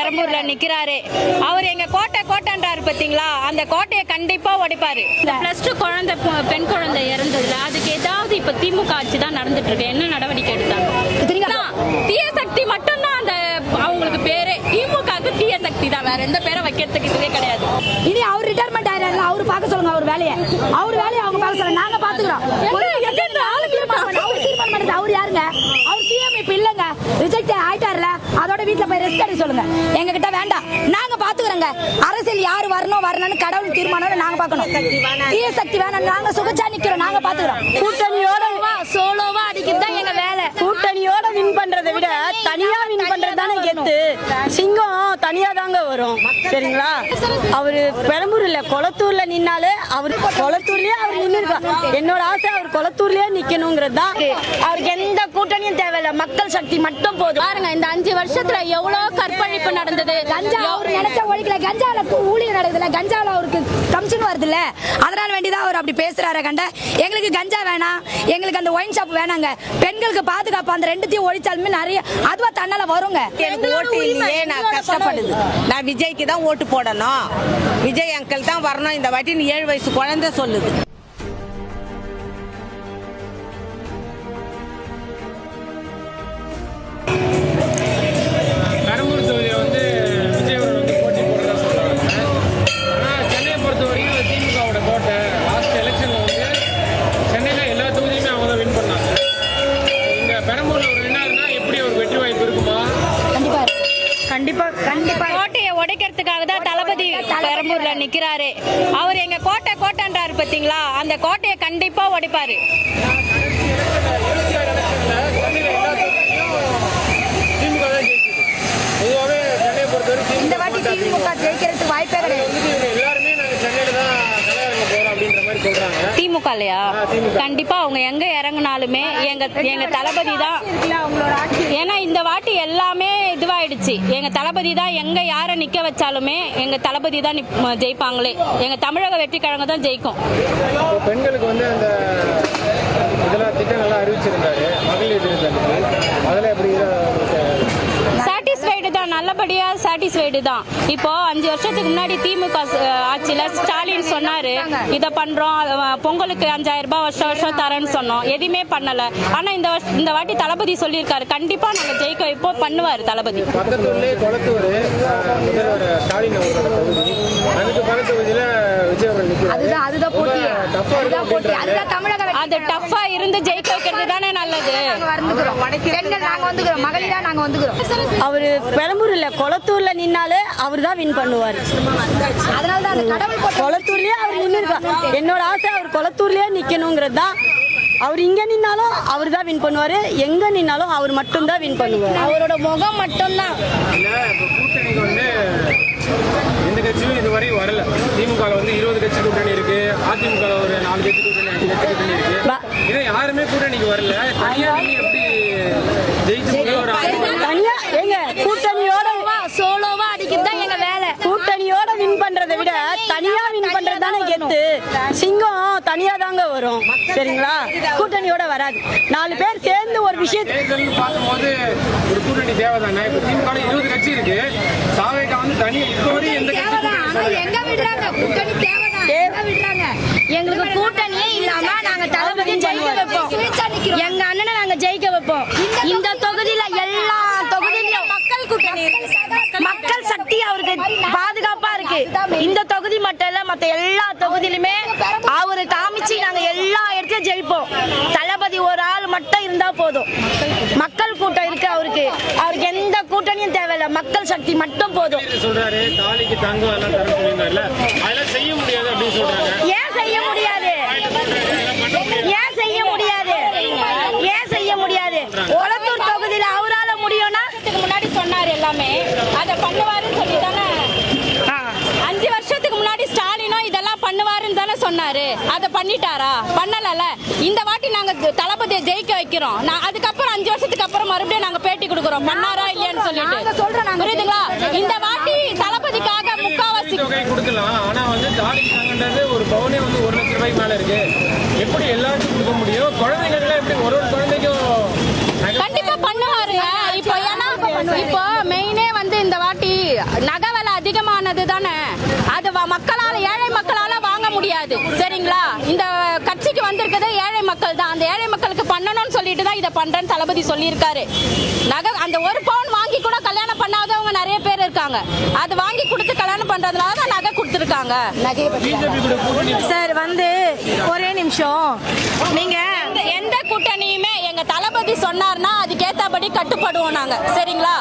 பெரம்பூர்ல நிக்கிறாரு. அவர் எங்க கோட்டைன்றாரு பாத்தீங்களா, அந்த கோட்டையை கண்டிப்பா உடைப்பாரு. +2 குழந்தை பெண் குழந்தை இறந்ததுல அதுக்கு ஏதாவது இப்ப திமுக ஆட்சி தான் நடந்துட்டு இருக்கு. என்ன நடவடிக்கை எடுத்தாங்க? தீய சக்தி மட்டும்தான் அந்த அவங்களுக்கு பேரு. திமுகவுக்கு தீய சக்தி தான், வேற எந்த பேரை வைக்கிறதுக்கு இதுவே கிடையாது. இனி அவர் ரிட்டையர்மெண்ட் ஆயிராரு, அவரு பார்க்க சொல்லுங்க அவர் வேலையை அவங்க பார்க்க சொல்லுங்க, நாங்க பாத்துக்கிறோம். அவர் யாருங்க? அவர் சிஎம் இப்ப இல்லங்க, ரிஜெக்ட் ஆயிட்டாருல, அதோட வீட்டுல போய் ரெஸ்ட் எடுக்க சொல்லுங்க. எங்க கிட்ட வேண்டாம், நாங்க பாத்துக்கிறோங்க. அரசியல் யாரு வரணும்னு கடவுள் தீர்மானம் நாங்க பாக்கணும். தீய சக்தி வேணாம், நாங்க சுகச்சா நிக்கிறோம், நாங்க பாத்துக்கிறோம். கூட்டணியோட சோலோவா அடிக்கிறது தான் எங்க வேலை. கூட்டணியோட வின் பண்றதை விட தனியா வின் பண்றது தானே கெத்து. சிங்கம் தனியா தாங்க வரும், சரிங்களா? அவரு பெரம்பூர்ல கொளத்தூர்ல நின்னாலே அவரு கொளத்தூர்லயே அவர் நின்று இருக்கலாம். என்னோட ஆசை அவர் கொளத்தூர்லயே நிக்கணுங்கிறது தான். அவருக்கு எந்த கூட்டணியும் தேவையில்ல, மக்கள் சக்தி மட்டும் போதும். பாருங்க, இந்த 5 வருஷத்துல எவ்வளவு கற்பழிப்பு நடந்தது. கஞ்சா அவர் நினைச்ச ஒழிக்கல, கஞ்சால ஊழியர் நடக்குதுல, கஞ்சால அவருக்கு கமிஷன் வருதுல்ல, அதனால வேண்டிதான் அவர் அப்படி பேசுறாரு. கண்ட எங்களுக்கு கஞ்சா வேணாம், எங்களுக்கு அந்த ஒயின் ஷாப் வேணாங்க, பெண்களுக்கு பாதுகாப்பு, அந்த ரெண்டுத்தையும் ஒழிச்சாலுமே நிறைய அதுவா தன்னால வருங்க. எனக்கு ஓட்டு இல்லையே, நான் கஷ்டப்படுது. நான் விஜய்க்கு தான் ஓட்டு போடணும், விஜய் அங்கிள் தான் வரணும் இந்த வாட்டி 7 வயசு குழந்தை சொல்லுது. பெரம்பூர் தொகுதியை வந்து விஜய் அவர்கள் வந்து போட்டி போடுறதா சொல்றாங்க. ஆனால் சென்னையை பொறுத்த வரைக்கும் திமுகவோட கோட்டை. லாஸ்ட் எலெக்ஷனில் வந்து சென்னையில் எல்லா தொகுதியுமே அவங்க தான் வின் பண்ணாங்க. இங்க பெரம்பூர்ல ஒரு வின்னாருன்னா எப்படி ஒரு வெற்றி வாய்ப்பு இருக்குமா? கண்டிப்பா கோட்டையை உடைக்கிறதுக்காக தான் தளபதி பெரம்பூர்ல நிக்கிறாரு. அவர் எங்க கோட்டைன்றாரு பாத்தீங்களா, அந்த கோட்டையை கண்டிப்பா உடைப்பாரு. பொதுவாகவே சென்னையை பொறுத்தவரை இந்த வாட்டி திமுக ஜெயிக்கிறதுக்கு வாய்ப்பே கிடையாது. எல்லாருமே நாங்கள் சென்னையில தான் தலையிறங்க போறோம் அப்படின்ற மாதிரி சொல்றாங்க. திமுக இல்லையா? கண்டிப்பா அவங்க எங்க இறங்குனாலுமே எங்க தளபதி தான். ஏன்னா இந்த வாட்டி எல்லாமே இதுவாயிடுச்சு. எங்க தளபதி தான், எங்க யாரை நிக்க வச்சாலுமே எங்க தளபதி தான் ஜெயிப்பாங்களே. எங்க தமிழக வெற்றி கழகம் தான் ஜெயிக்கும். பெண்களுக்கு வந்து அந்த இதெல்லாம் திட்டங்கள்லாம் அறிவிச்சிருந்தாரு, மகளிர் தினத்தன்னைக்கு. அதெல்லாம் எப்படி சாட்டிஸ்ஃபைடு தான், நல்லபடியா சாட்டிஸ்ஃபைடு தான். இப்போ 5 வருஷத்துக்கு முன்னாடி திமுக ஆட்சியில ஸ்டாலின் சொன்னாரு, இதை பண்றோம், பொங்கலுக்கு 5000 ரூபாய் வருஷம் தரேன்னு சொன்னோம், எதுவுமே பண்ணல. ஆனா இந்த வாட்டி தளபதி சொல்லியிருக்காரு, கண்டிப்பா நாங்க ஜெயிக்க வைப்போ பண்ணுவாரு தளபதி. பக்கத்துள்ளே கொளத்தூர் முதல்வர் ஸ்டாலின் அவர்களோட தொகுதி, அதுக்கு பக்கத்து தொகுதியில விஜய் அவர்கள் நிற்கிறாரு. அதுதான் போட்டி, அதுதான் தமிழக அது டஃபா இருந்து ஜெயிக்க வைக்கிறது தானே நல்லது. பெண்கள் நாங்க வந்துக்கிறோம், மகளிரா நாங்க வந்துக்கிறோம். அவரு பெரம்பூர்ல கொளத்தூர்ல நின்னாலே அவர் தான் வின் பண்ணுவாரு. அதனாலதான் அந்த கடவுள் கொளத்தூர்லயே அவர் நின்று இருக்கலாம். என்னோட ஆசை அவர் கொளத்தூர்லயே நிக்கணுங்கிறது தான். அவர் இங்க நின்னாலும் அவர் தான் வின் பண்ணுவாரு, எங்க நின்னாலும் அவர் மட்டும் தான் வின் பண்ணுவார். அவரோட முகம் மட்டும்தான். கூட்டணிக்கு வந்து எந்த கட்சியும் இதுவரை வரல. திமுக வந்து 20 கட்சி கூட்டணி இருக்கு, அதிமுக ஒரு 4 கட்சி கூட்டணி, 5 கட்சி கூட்டணி இருக்கு. இதை யாருமே கூட்டணிக்கு வரல. தனியா நீங்க எப்படி ஜெயிச்சு ஒரு தனியா எங்க கூட்டணியோட சோலோவா அடிக்கிறது தான் எங்க வேலை. கூட்டணியோட வின் பண்றதை விட தனியா வின் பண்றது தானே கெத்து. சிங்கம் தனியா தாங்க வரும், சரிங்களா? கூட்டணியோட வராது. 4 பேர் சேர்ந்து ஒரு விஷயத்தை பார்க்கும்போது ஒரு கூட்டணி தேவைதானே. இப்ப திமுக 20 கட்சி இருக்கு, சாவைக்கா வந்து தனி இப்போது எந்த எங்க விடுறாங்க கூட்டணி தேவைதான், எங்க விடுறாங்க. எங்களுக்கு கூட்டணியே இல்லாம நாங்க தளபதி ஜெயிக்க வைப்போம், எங்க அண்ணனை நாங்க ஜெயிக்க வைப்போம். இந்த தொகுதியில எல்லா தொகுதியிலும் மக்கள் கூட்டணி, மக்கள் சக்தி அவருக்கு பாதுகாப்பா இருக்கு. இந்த தொகுதி மட்டும் இல்ல, மத்த எல்லா தொகுதியிலுமே அவரு காமிச்சு நாங்க எல்லா இடத்தையும் ஜெயிப்போம். தளபதி ஒரு ஆள் மட்டும் இருந்தா போதும். மக்கள் கூட்டம் இருக்கு அவருக்கு எந்த கூட்டணியும் தேவையில்ல, மக்கள் சக்தி மட்டும் போதும். சொல்றாரு தாலிக்கு தங்கம் எல்லாம் தர சொல்லியிருந்தாருல, அதெல்லாம் செய்ய முடியாது அப்படின்னு சொல்றாங்க. ஏன் செய்ய முடியாது? ஏன் செய்ய முடியாது? ஏன் செய்ய முடியாது? கொளத்தூர் தொகுதியில அவரால முடியும்னா முன்னாடி சொன்னாரு எல்லாமே அதை பண்ணுவாருன்னு சொல்லி தானே. 5 வருஷத்துக்கு முன்னாடி ஸ்டாலினும் இதெல்லாம் பண்ணுவாருன்னு தானே சொன்னாரு. அதை பண்ணிட்டாரா? பண்ணல. இந்த வாட்டி நாங்க தளபதியை ஜெயிக்க வைக்கிறோம். அதுக்கப்புறம் 5 வருஷத்துக்கு அப்புறம் மறுபடியும் நாங்க பேட்டி கொடுக்குறோம், பண்ணாரா இல்லையான்னு சொல்லிட்டு. புரியுதுங்களா? இந்த வாட்டி தளபதிக்காக முக்காவாசி தொகை கொடுக்கலாம். ஆனா வந்து தாலிக்கு தங்கன்றது ஒரு பவுனே வந்து 1 லட்சம் ரூபாய்க்கு மேல இருக்கு. எப்படி எல்லாருக்கும் கொடுக்க முடியும்? குழந்தைங்களுக்கு எப்படி ஒரு குழந்தைக்கும் கண்டிப்பா பண்ணுவாருங்க. இப்போ ஏன்னா இப்போ மெயினே வந்து இந்த வாட்டி நகை விலை அதிகமானது தானே, அது மக்களால் ஏழை மக்களால வாங்க முடியாது. சரிங்களா, இந்த கட்சிக்கு வந்திருக்கிறது ஏழை மக்கள் தான். அந்த ஏழை மக்களுக்கு பண்ணணும்னு சொல்லிட்டு தான் இதை பண்றேன்னு தளபதி சொல்லியிருக்காரு. நகை அந்த 1 பவுன் வாங்கி கூட கல்யாணம் பண்ணாதவங்க நிறைய பேர் இருக்காங்க. அது வாங்கி கொடுத்து கல்யாணம் பண்றதுனால தான் நகை கொடுத்துருக்காங்க. சார் வந்து ஒரே நிமிஷம், நீங்க எந்த கூட்டணியுமே எங்க தளபதி சொன்னார்னா அதுக்கேற்றபடி கட்டுப்படுவோம் நாங்க. சரிங்களா,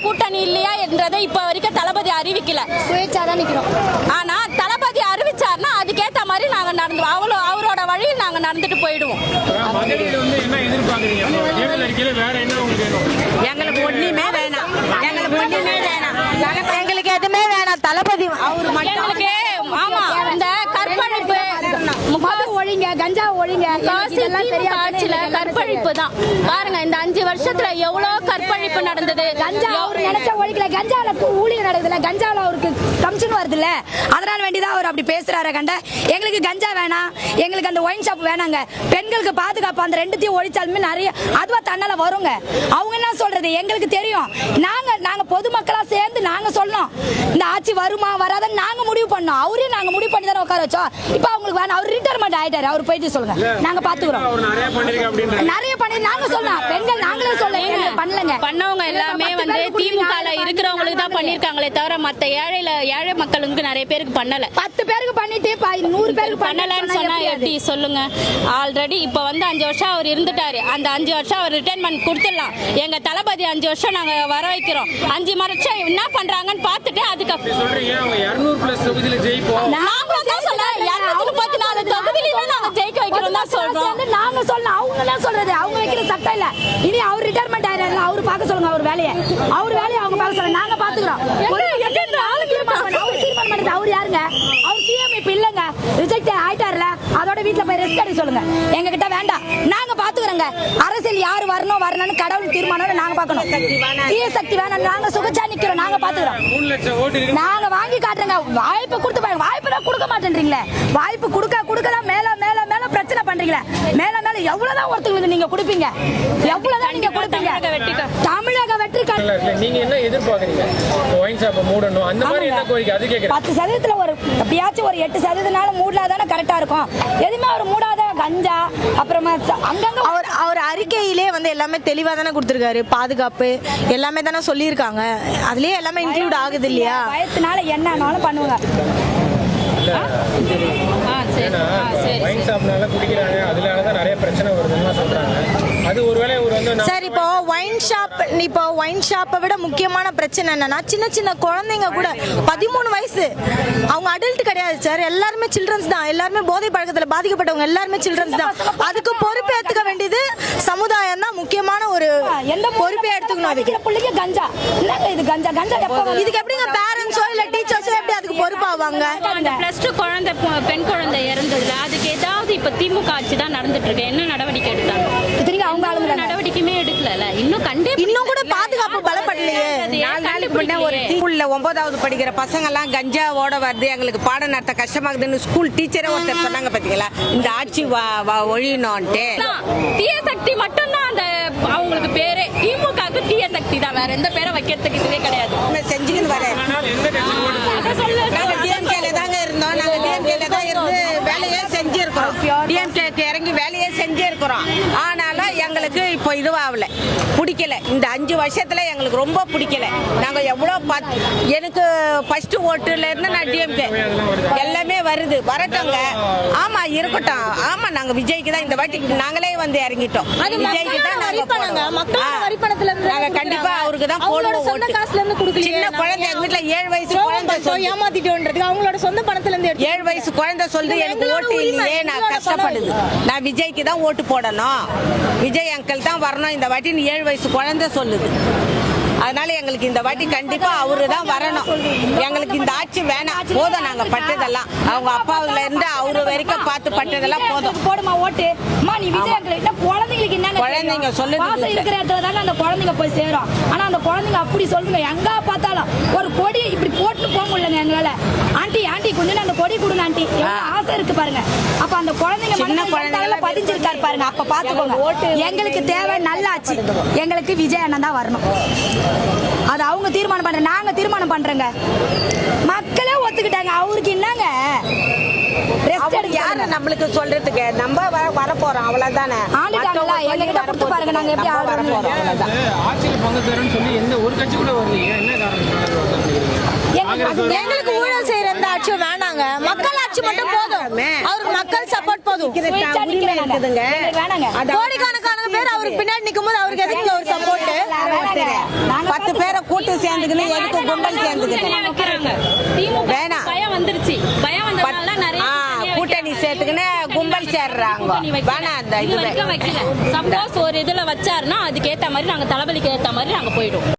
கூட்டணி இல்லையா என்றதை இப்ப வரைக்கும் தளபதி அறிவிக்கல. சுயேட்சாதான் நிக்கிறோம். ஆனா தளபதி அறிவிச்சார்னா அதுக்கேற்ற மாதிரி நாங்க நடந்துவோம். அவரோட வழியில் நாங்க நடந்துட்டு போயிடுவோம். மகளிர் வந்து என்ன எதிர்பார்க்குறீங்க? தேர்தல் அறிக்கையில வேற என்ன உங்களுக்கு வேணும்? எங்களுக்கு ஒண்ணுமே வேணாம், எங்களுக்கு ஒண்ணுமே வேணாம், எங்களுக்கு எதுவுமே வேணாம். தளபதி அவரு மட்டும் எங்களுக்கு ஆமா இந்த கற்பழிப்பு ஒழிங்க, கஞ்சா ஒழிங்க, ஆட்சியில கற்பழிப்பு தான் பாருங்க. இந்த 5 வருஷத்துல எவ்வளவு கற்பழிப்பு நடந்தது. கஞ்சா அவரு நினைச்ச ஒழிக்கல. கஞ்சால ஊழியர் நடக்குதுல்ல, கஞ்சால அவருக்கு கமிஷன் வருதுல்ல, அதனால வேண்டிதான் அவர் அப்படி பேசுறாரு. கண்ட எங்களுக்கு கஞ்சா வேணாம், எங்களுக்கு அந்த ஒயின் ஷாப் வேணாங்க. பெண்களுக்கு பாதுகாப்பு அந்த 2த்தையும் ஒழிச்சாலுமே நிறைய அதுவா தன்னால வருங்க. அவங்க என்ன சொல்றது எங்களுக்கு தெரியும். நாங்க பொதுமக்களா சேர்ந்து நாங்க சொல்லணும் இந்த ஆட்சி வருமா வராதுன்னு நாங்க முடிவு பண்ணோம். அவரே நாங்க முடிவு பண்ணி தானே உட்கார வச்சோம். இப்ப அவங்களுக்கு வேணாம், அவர் ரிட்டையர்மெண்ட் ஆயிட்டாரு. அவர் போயிட்டு சொல்லுங்க, நாங்க பாத்துக்கிறோம். அவர் நிறைய பண்ணிருக்க அப்படின்ற நிறைய பண்ணி நாங்க சொல்லலாம். பெண்கள் நாங்களே சொல்ல பண்ணலங்க. பண்ணவங்க எல்லாமே வந்து திமுகல இருக்கிறவங்களுக்கு தான் பண்ணிருக்காங்களே தவிர மத்த ஏழை மக்களுக்கு நிறைய பேருக்கு பண்ணல. 10 பேருக்கு பண்ணிட்டு 100 பேருக்கு பண்ணலன்னு சொன்னா எப்படி சொல்லுங்க? ஆல்ரெடி இப்ப வந்து 5 வருஷம் அவர் இருந்துட்டாரு. அந்த 5 வருஷம் அவர் ரிட்டைர்மெண்ட் கொடுத்துடலாம். எங்க தளபதி 5 வருஷம் நாங்க வர வைக்கிறோம். 5 வருஷம் என்ன பண்றாங்கன்னு பார்த்துட்டு அதுக்கப்புறம் சொல்றீங்க. அவங்க 200+ தொகுதியில ஜெயிப்போம். நாங்க தான் சொல்றோம் 234 தொகுதியில நாங்க ஜெயிக்க வைக்கிறோம் தான் சொல்றோம். நாங்க சொல்லலாம், அவங்க தான் சொல்றது. அவங்க வைக்கிற சட்டம் இல்ல. இனி அவர் ரிட்டையர்மெண்ட் ஆயிராரு, அவரு பார்க்க சொல்லுங்க. அவர் வேலையை அவங்க பார்க்க சொல்லுங்க. நாங்க பாத்துக்கிறோம். அவர் யாருங்க? அவர் சிஎம் இப்ப இல்லங்க, ரிஜெக்ட் ஆயிட்டாருல. அதோட வீட்டுல போய் ரெஸ்ட் எடுக்க சொல்லுங்க. எங்க கிட்ட வேண்டாம், நாங்க பாத்துக்கிறோங்க. அரசியல் யாரு வரணும்னு கடவுள் தீர்மானம் நாங்க பாக்கணும். தீய சக்தி வேணாம், நாங்க சுகச்சா நிக்கிறோம். நாங்க பாத்துக்கிறோம். 3 லட்சம் ஓட்டு இருக்கு. நாங்க வாங்கி காட்டுறோங்க. வாய்ப்பு கொடுத்து பாருங்க. வாய்ப்பு தான் கொடுக்க மாட்டேன்றீங்களே. வாய்ப்பு கொடுக்கலாம். மேல பிரச்சனை பண்றீங்களே. மேல எவ்வளவுதான் ஒருத்தருக்கு நீங்க கொடுப்பீங்க? எவ்வளவுதான் நீங்க கொடுப்பீங்க? தமிழக வெற்றி நீங்க என்ன எதிர்பார்க்கறீங்க? ஒயின் ஷாப்பை மூடணும் அந்த மாதிரி என்ன கோரிக்கை? அது கேக்குறேன். 10% ஒரு எப்படியாச்சும் ஒரு 8% மூடலாதானே கரெக்டா இருக்கும். எதுவுமே அவர் மூடாத கஞ்சா அப்புறமா அங்கங்க அவர் அறிக்கையிலே வந்து எல்லாமே தெளிவா தானே கொடுத்துருக்காரு. பாதுகாப்பு எல்லாமே தானே சொல்லியிருக்காங்க. அதுலயே எல்லாமே இன்க்ளூட் ஆகுது இல்லையா? பயத்தினால என்னன்னாலும் பண்ணுவாங்க. ஒயின் ஷாப்னால குடிக்கிறாங்க, அதனால தான் நிறைய பிரச்சனை வருதுன்னு சொல்றாங்க. அது ஒருவேளை ஒரு வந்து சார் இப்போ ஒயின் ஷாப்பை விட முக்கியமான பிரச்சனை என்னன்னா சின்ன குழந்தைங்க கூட 13 வயசு அவங்க அடல்ட் கிடையாது சார். எல்லாருமே சில்ட்ரன்ஸ் தான். எல்லாருமே போதை பழக்கத்துல பாதிக்கப்பட்டவங்க எல்லாருமே சில்ட்ரன்ஸ் தான். அதுக்கு பொறுப்பு எடுத்துக்க வேண்டியது சமுதாயம் தான். முக்கியமான ஒரு பொறுப்பை எடுத்துக்கணும். அதுக்கு பிள்ளைங்க கஞ்சா என்னங்க இது? கஞ்சா இதுக்கு எப்படிங்க பேரண்ட்ஸோ இல்ல டீச்சர்ஸோ எப்படி அதுக்கு பொறுப்பாவாங்க? +2 குழந்தை பெண் குழந்தை இறந்ததுல அதுக்கு ஏதாவது இப்ப திமுக ஆட்சி தான் நடந்துட்டு இருக்கு. என்ன நடவடிக்கை எடுத்தாங்க? அவங்க நடவடிக்கையுமே எடுக்கல. இன்னும் கூட பாதுகாப்பு பலப்படலையே. 4 நாளைக்கு முன்னே ஒரு ஸ்கூல்ல 9வது படிக்கிற பசங்க எல்லாம் கஞ்சாவோட வருது, எங்களுக்கு பாடம் நடத்த கஷ்டமாகுதுன்னு ஸ்கூல் டீச்சரே ஒருத்தர் சொன்னாங்க. பாத்தீங்களா இந்த ஆட்சி ஒழியணும்ட்டு. தீய சக்தி மட்டும் தான் அந்த அவங்களுக்கு பேரே. திமுகவுக்கு தீய சக்தி தான், வேற எந்த பேரை வைக்கிறதுக்கு இதுவே கிடையாது. செஞ்சுக்கின்னு வர எந்த கட்சி ஓட்டு போடுறது? நாங்க டிஎம்கேல தாங்க இருந்தோம். நாங்க டிஎம்கேல தான் இருந்து வேலையே செஞ்சிருக்கிறோம். டிஎம்கேக்கு இறங்கி வேலையே செஞ்சிருக்கிறோம். ஆனாலும் எங்களுக்கு இப்போ இதுவாகல, பிடிக்கல. இந்த 5 வருஷத்துல எங்களுக்கு ரொம்ப பிடிக்கல. நாங்க எவ்வளோ எனக்கு ஃபர்ஸ்ட் ஓட்டுல இருந்து நான் டிஎம்கே எல்லாமே வருது, வரட்டோங்க. ஆமா இருக்கட்டும். ஆமா நாங்க விஜய்க்கு தான் இந்த வாட்டி நாங்களே வந்து இறங்கிட்டோம். விஜய்க்கு தான் நாங்க கண்டிப்பா அவருக்கு தான் போடுவோம். சின்ன குழந்தை எங்க வீட்டுல 7 வயசு குழந்தை ஏமாத்திட்டோன்றது அவங்களோட சொந்த பணத்துல இருந்து 7 வயசு குழந்தை சொல்லுது எனக்கு ஓட்டு இல்லையே, நான் கஷ்டப்படுது. நான் விஜய்க்கு தான் ஓட்டு போடணும், விஜய் அங்கிள் தான் வரணும் இந்த வாட்டி 7 வயசு குழந்தை சொல்லுது. அதனால எங்களுக்கு இந்த வாட்டி கண்டிப்பா அவரு தான் வரணும். எங்களுக்கு இந்த ஆட்சி வேணாம், போதும். நாங்க பட்டதெல்லாம் அவங்க அப்பாவுல இருந்து அவரு வரைக்கும் பார்த்து பட்டதெல்லாம் போதும். போடுமா ஓட்டு. நீ விஜய் குழந்தைங்களுக்கு என்ன குழந்தைங்க சொல்லுங்க இருக்கிற இடத்துல தானே அந்த குழந்தைங்க போய் சேரும். ஆனா அந்த குழந்தைங்க அப்படி சொல்லுங்க, எங்க பார்த்தாலும் ஒரு கொடி இப்படி போட்டு போக முடியலங்க எங்களால. ஆண்டி கொஞ்சம் அந்த கொடி கொடுங்க ஆண்டி, ஆசை இருக்கு பாருங்க. அப்ப அந்த குழந்தைங்க சின்ன குழந்தைங்க பதிஞ்சிருக்காரு பாருங்க. அப்ப பாத்துக்கோங்க, எங்களுக்கு தேவை நல்ல ஆட்சி. எங்களுக்கு விஜய் அண்ணன் தான் வரணும். அது அவங்க தீர்மானம் பண்றாங்க, நாங்க தீர்மானம் பண்றோங்க. மக்களே ஒத்துக்கிட்டாங்க. அவருக்கு என்னங்க ரெஸ்ட் எடுக்க யாரு நம்மளுக்கு சொல்றதுக்கு? நம்ம வர போறோம் அவ்வளவுதானே. ஆண்டுட்டாங்களா எங்ககிட்ட கொடுத்து பாருங்க, நாங்க எப்படி ஆடுறோம். அவ்வளவுதான். ஆட்சியில் பங்கு தரேன்னு சொல்லி எந்த ஒரு கட்சி கூட வரலீங்க. என்ன காரணம்? எங்களுக்கு ஊழல் செய்யற எந்த ஆட்சியும் வேணாங்க. மக்கள் ஆட்சி மட்டும் போதும். அவருக்கு மக்கள் சப்போர்ட் போதும். இருக்குதுங்க. கோடிக்கணக்கான பேர் அவருக்கு பின்னாடி நிக்கும் போது அவருக்கு எதுக்கு ஒரு சப்போர்ட்? 10 பேரை கூட்டு சேர்ந்துக்கணும், எதுக்கு கும்பல் சேர்ந்துக்கணும்? வைக்கிறாங்க. திமுக வேணாம். பயம் வந்துருச்சு. பயம் வந்ததால நிறைய கூட்டணி சேர்த்துக்குன்னு கும்பல் சேர்றாங்க. வேணாம் அந்த இது இதுவே. வரைக்கும் வைக்கல. சப்போஸ் ஒரு இதுல வச்சாருன்னா அதுக்கு ஏத்த மாதிரி நாங்க தளபதிக்கு ஏத்த மாதிரி நாங்க போயிடுவோம்.